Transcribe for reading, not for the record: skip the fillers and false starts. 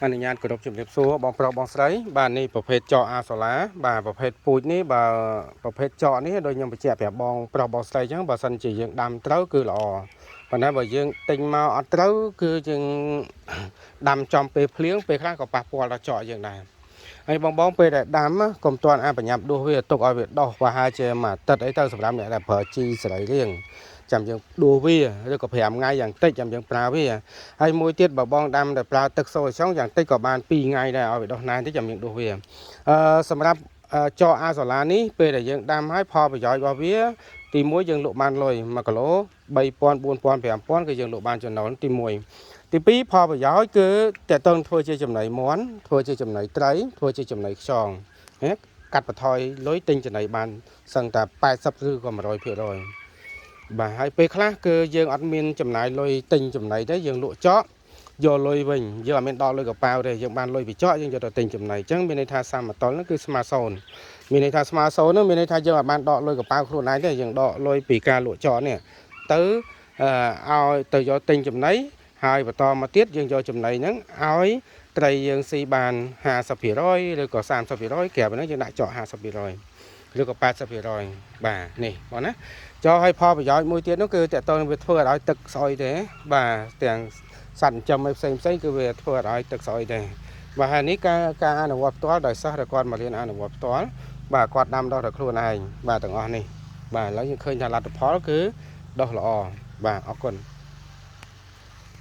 អនុញ្ញាតគោរពជំរាបសួរបងប្រុសបងស្រីបាទនេះប្រភេទចកអាសូឡាបាទប្រភេទពូជនេះបាទប្រភេទចកនេះដូចខ្ញុំបញ្ជាក់ប្រាប់បងប្រុសបងស្រីអញ្ចឹងបើសិនជាយើងដាំត្រូវគឺល្អប៉ុន្តែបើយើងទិញមកអត់ត្រូវគឺយើងដាំចំពេលភ្លៀងពេលខ្លះក៏ប៉ះពាល់ដល់ចកយើងដែរហើយបងពេលដែលដាំកុំទាន់អាបញ្ញាប់ដួសវាទុកឲ្យវាដុះប្រហែលជាមួយអាទិត្យអីទៅសម្រាប់អ្នកដែលប្រើជីសរីរាង្គចាំយើងដួសវាឬក៏5ថ្ងៃយ៉ាងតិចចាំយើងប្រើវាហើយមួយទៀតបើបងដាំតែប្រើទឹកសូត្រចុងយ៉ាងតិចក៏បាន2ថ្ងៃដែរឲ្យវាដុះណែនតិចចាំយើងដួសវាសម្រាប់ចកអាសូឡានេះពេលដែលយើងដាំហើយផលប្រយោជន៍របស់វាទី1យើងលក់បានលុយ1គីឡូ3000 4000 5000គឺយើងលក់បានចំណូលទី1ទី2ផលប្រយោជន៍គឺតើតើធ្វើជាចំណីមាន់ធ្វើជាចំណីត្រីធ្វើជាចំណីខ្យងកាត់បន្ថយលុយទិញចំណីបានសឹងតែ80ឬក៏100%បាទហើយពេលខ្លះគឺយើងអត់មានចំណាយលុយទិញចំណីទេយើងលក់ចកយកលុយវិញយើងអត់មានដកលុយកប៉ាវទេយើងបានលុយពីចកយើងយកទៅទិញចំណីអញ្ចឹងមានន័យថាសាមតលនោះគឺស្មើ0មានន័យថាស្មើ0នោះមានន័យថាយើងអត់បានដកលុយកប៉ាវខ្លួនឯងទេយើងដកលុយពីការលក់ចកនេះទៅឲ្យទៅយកទិញចំណីហើយបន្តមកទៀតយើងយកចំណីហ្នឹងឲ្យត្រីយើងស៊ីបាន50%ឬក៏30%ក្រៅពីហ្នឹងយើងដាក់ចក50%ឬក៏80%បាទនេះបងណាចុះឲ្យផលប្រយោជន៍មួយទៀតនោះគឺតើតើវាធ្វើឲ្យទឹកស្អុយទេបាទទាំងសត្វចិញ្ចឹមផ្សេងគឺវាធ្វើឲ្យទឹកស្អុយទេបាទហើយនេះការអនុវត្តផ្ទាល់ដោយសិស្សដែលគាត់មករៀនអនុវត្តផ្ទាល់បាទគាត់ដាំដុះតែខ្លួនឯងបាទទាំងអស់នេះបាទឥឡូវយើងឃើញថាលទ្ធផលគឺដុះល្អបាទអរគុណ